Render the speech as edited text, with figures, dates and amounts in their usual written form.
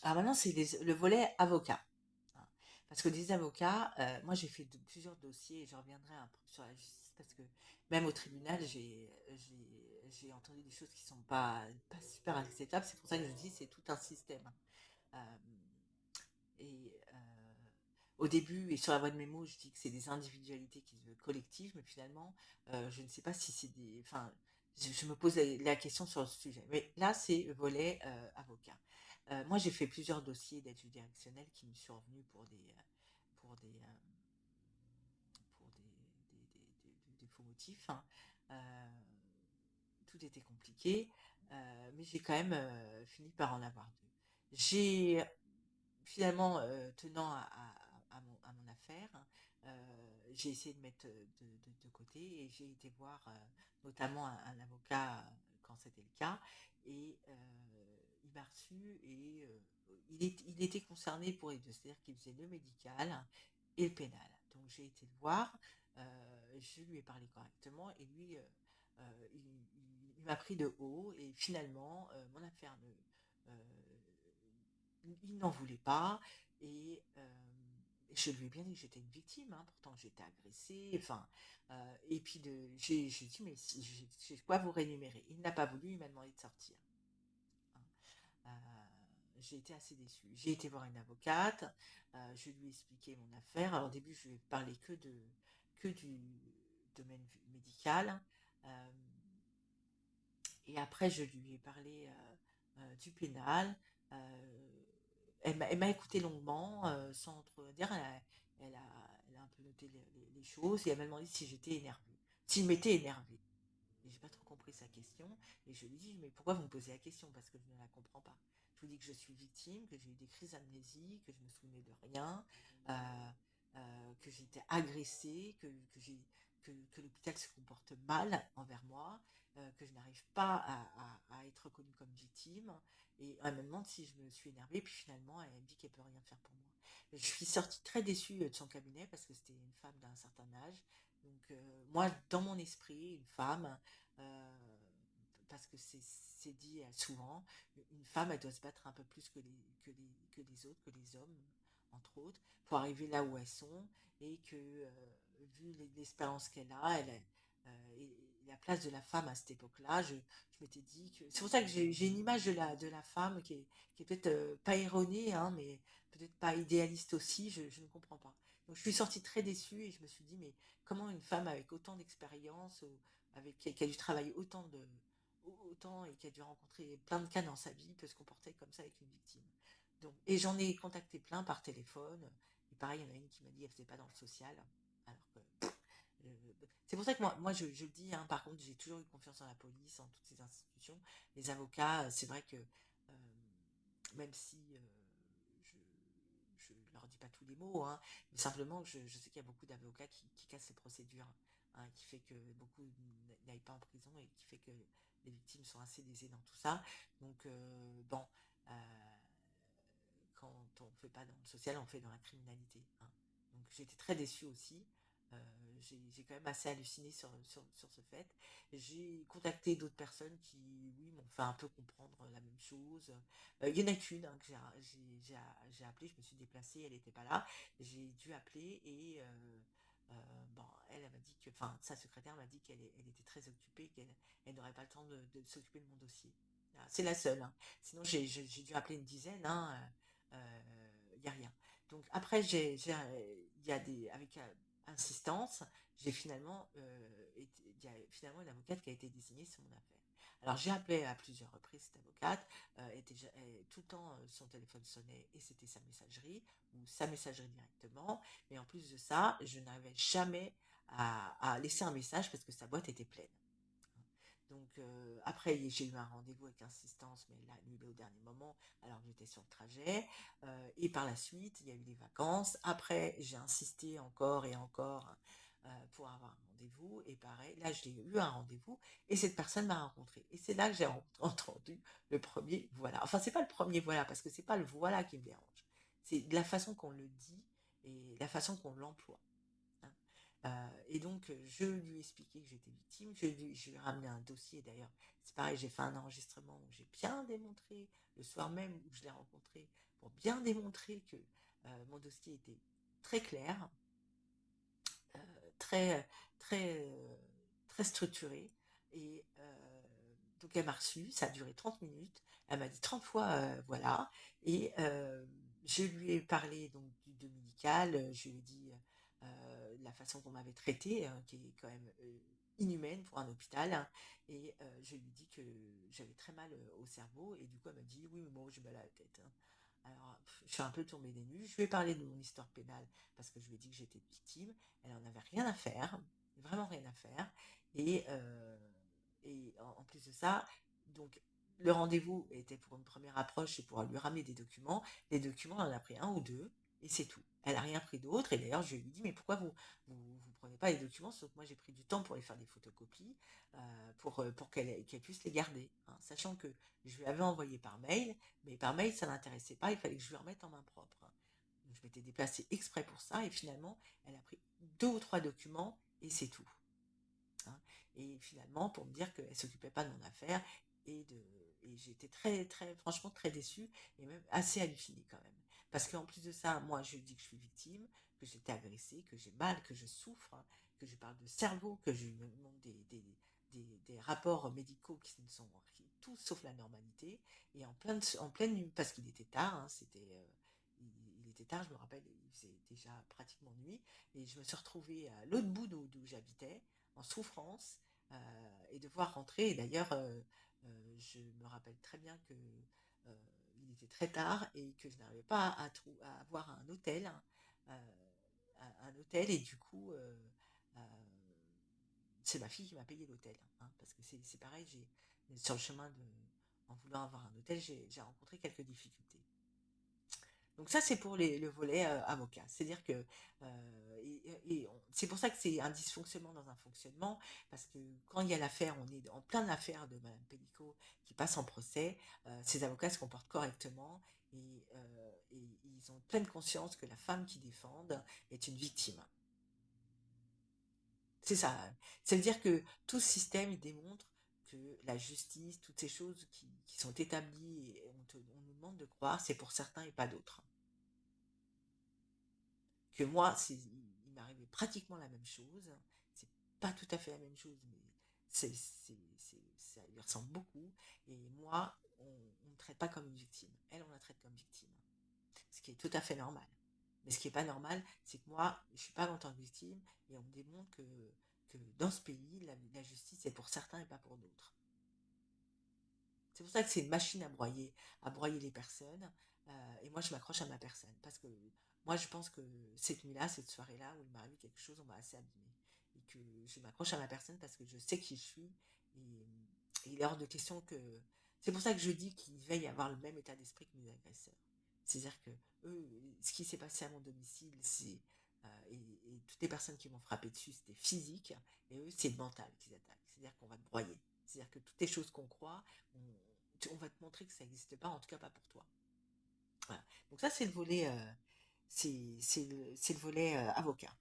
Alors maintenant, c'est le volet avocat, hein. Parce que des avocats, moi j'ai fait plusieurs dossiers et je reviendrai un peu sur la justice parce que même au tribunal, j'ai entendu des choses qui sont pas super acceptables. C'est pour ça que je dis c'est tout un système, hein. Et au début, et sur la voie de mes mots, je dis que c'est des individualités qui se collectives, mais finalement, je ne sais pas si c'est des. Enfin, je me pose la question sur le sujet. Mais là, c'est le volet avocat. Moi, j'ai fait plusieurs dossiers d'aide juridictionnelle qui me sont revenus pour des, euh, pour des faux motifs, hein. Euh, Tout était compliqué, mais j'ai quand même fini par en avoir deux. J'ai finalement, tenant à mon affaire, j'ai essayé de mettre de côté et j'ai été voir notamment un avocat quand c'était le cas et il m'a reçu et il était concerné pour les deux, c'est-à-dire qu'il faisait le médical et le pénal. Donc j'ai été le voir, je lui ai parlé correctement et lui, il m'a pris de haut et finalement, mon affaire euh, il n'en voulait pas et je lui ai bien dit que j'étais une victime, hein, pourtant j'étais agressée, enfin, et puis j'ai dit, mais si, j'ai quoi vous rémunérer? Il n'a pas voulu, il m'a demandé de sortir, hein. J'ai été assez déçue. J'ai été voir une avocate, je lui ai expliqué mon affaire. Alors au début, je lui ai parlé que du domaine médical, euh, et après je lui ai parlé du pénal. Euh, elle m'a écouté longuement, sans trop dire. Elle a un peu noté les choses et elle m'a demandé si j'étais énervée, s'il m'était énervé. Et j'ai pas trop compris sa question. Et je lui dis, mais pourquoi vous me posez la question? Parce que je ne la comprends pas. Je vous dis que je suis victime, que j'ai eu des crises d'amnésie, que je me souvenais de rien, euh, que j'ai été agressée, que l'hôpital se comporte mal envers moi, que je n'arrive pas à être reconnue comme victime. Et elle me demande si je me suis énervée. Puis finalement, elle me dit qu'elle peut rien faire pour moi. Je suis sortie très déçue de son cabinet parce que c'était une femme d'un certain âge. Donc moi, dans mon esprit, une femme, euh, parce que c'est dit souvent, une femme, elle doit se battre un peu plus que les autres, que les hommes, entre autres, pour arriver là où elles sont, et que, vu l'expérience qu'elle a, et la place de la femme à cette époque-là, je m'étais dit que... C'est pour ça que j'ai une image de la femme qui est peut-être pas erronée, hein, mais peut-être pas idéaliste aussi, je ne comprends pas. Donc je suis sortie très déçue et je me suis dit, mais comment une femme avec autant d'expérience, avec qui a dû travailler autant et qui a dû rencontrer plein de cas dans sa vie peut se comporter comme ça avec une victime. Donc, et j'en ai contacté plein par téléphone. Et pareil, il y en a une qui m'a dit qu'elle faisait pas dans le social. Alors que c'est pour ça que moi je le dis, hein, par contre, j'ai toujours eu confiance en la police, en toutes ces institutions. Les avocats, c'est vrai que même si je, je leur dis pas tous les mots, hein, mais simplement que je sais qu'il y a beaucoup d'avocats qui cassent les procédures, hein, qui fait que beaucoup n'aillent pas en prison et qui fait que les victimes sont assez lésées dans tout ça. Donc bon, euh, quand on ne fait pas dans le social, on fait dans la criminalité, hein. Donc j'ai été très déçue aussi. J'ai quand même assez halluciné sur ce fait. J'ai contacté d'autres personnes qui, oui, m'ont fait un peu comprendre la même chose. Il y en a qu'une, hein, que j'ai appelé, je me suis déplacée, elle n'était pas là. J'ai dû appeler et bon, elle m'a dit que, enfin, sa secrétaire m'a dit elle était très occupée, elle n'aurait pas le temps de s'occuper de mon dossier. Voilà, c'est la seule, hein. Sinon, j'ai dû appeler une dizaine, hein. Il n'y a rien. Donc après, il y a avec insistance, j'ai finalement, il y a finalement une avocate qui a été désignée sur mon affaire. Alors j'ai appelé à plusieurs reprises cette avocate, tout le temps son téléphone sonnait et c'était sa messagerie ou sa messagerie directement. Mais en plus de ça, je n'arrivais jamais à laisser un message parce que sa boîte était pleine. Donc après, j'ai eu un rendez-vous avec insistance, mais elle l'a annulé au dernier moment alors que j'étais sur le trajet. Et par la suite, il y a eu les vacances. Après, j'ai insisté encore et encore pour avoir un rendez-vous. Et pareil, là, j'ai eu un rendez-vous et cette personne m'a rencontré. Et c'est là que j'ai entendu le premier voilà. Enfin, c'est pas le premier voilà parce que c'est pas le voilà qui me dérange. C'est la façon qu'on le dit et la façon qu'on l'emploie, hein. Et donc, je lui ai expliqué que j'étais victime. Je lui ai ramené un dossier d'ailleurs. C'est pareil, j'ai fait un enregistrement où j'ai bien démontré, le soir même où je l'ai rencontré, pour bien démontrer que mon dossier était très clair, euh, très, très, très structuré. Et donc, elle m'a reçu, ça a duré 30 minutes. Elle m'a dit 30 fois voilà. Et je lui ai parlé donc du dominical, je lui ai dit la façon qu'on m'avait traitée, hein, qui est quand même inhumaine pour un hôpital, hein. Et je lui ai dit que j'avais très mal au cerveau. Et du coup, elle m'a dit oui, mais moi, j'ai mal à la tête, hein. Alors, je suis un peu tombée des nues. Je lui ai parlé de mon histoire pénale parce que je lui ai dit que j'étais victime. Elle en avait rien à faire, vraiment rien à faire. Et, en plus de ça, donc le rendez-vous était pour une première approche et pour lui ramener des documents. Les documents, elle en a pris un ou deux et c'est tout. Elle n'a rien pris d'autre. Et d'ailleurs, je lui ai dit, mais pourquoi vous prenez pas les documents? Sauf que moi, j'ai pris du temps pour les faire des photocopies, pour qu'elle puisse les garder, hein, sachant que je lui avais envoyé par mail, mais par mail, ça l'intéressait pas. Il fallait que je lui remette en main propre, hein. Donc, je m'étais déplacée exprès pour ça. Et finalement, elle a pris deux ou trois documents et c'est tout, hein. Et finalement, pour me dire qu'elle s'occupait pas de mon affaire et de et j'étais très très franchement très déçue et même assez hallucinée quand même. Parce qu'en plus de ça, moi je lui dis que je suis victime, que j'ai été agressée, que j'ai mal, que je souffre, hein, que je parle de cerveau, que je lui montre des rapports médicaux qui ne sont tous sauf la normalité. Et en pleine nuit, parce qu'il était tard, hein, il était tard, je me rappelle, il faisait déjà pratiquement nuit, et je me suis retrouvée à l'autre bout d'où j'habitais, en souffrance, et devoir rentrer. Et d'ailleurs, je me rappelle très bien que il était très tard et que je n'arrivais pas à avoir un hôtel, hein, un hôtel, et du coup, euh, c'est ma fille qui m'a payé l'hôtel, hein, parce que c'est pareil, sur le chemin en voulant avoir un hôtel, j'ai rencontré quelques difficultés. Donc ça, c'est pour le volet avocat. C'est-à-dire que c'est pour ça que c'est un dysfonctionnement dans un fonctionnement, parce que quand il y a l'affaire, on est en plein affaire de Madame Pellicot qui passe en procès, ces avocats se comportent correctement et ils ont pleine conscience que la femme qu'ils défendent est une victime. C'est ça. Ça veut dire que tout ce système, il démontre que la justice, toutes ces choses qui sont établies et on nous demande de croire, c'est pour certains et pas d'autres. Que moi, il m'arrivait pratiquement la même chose. C'est pas tout à fait la même chose, mais ça lui ressemble beaucoup. Et moi, on me traite pas comme une victime. Elle, on la traite comme victime. Ce qui est tout à fait normal. Mais ce qui est pas normal, c'est que moi, je suis pas en tant que victime et on me démontre que dans ce pays, la justice est pour certains et pas pour d'autres. C'est pour ça que c'est une machine à broyer les personnes. Et moi, je m'accroche à ma personne. Parce que moi, je pense que cette nuit-là, cette soirée-là, où il m'est arrivé quelque chose, on m'a assez abîmée. Et que je m'accroche à ma personne parce que je sais qui je suis. Et, et il est hors de question que... C'est pour ça que je dis qu'il va y avoir le même état d'esprit que mes agresseurs. C'est-à-dire que eux, ce qui s'est passé à mon domicile, et toutes les personnes qui m'ont frappé dessus, c'était physique. Et eux, c'est le mental qu'ils attaquent. C'est-à-dire qu'on va te broyer. C'est-à-dire que toutes les choses qu'on croit, on va te montrer que ça n'existe pas, en tout cas pas pour toi. Voilà. Donc ça, c'est le volet, c'est le volet avocat.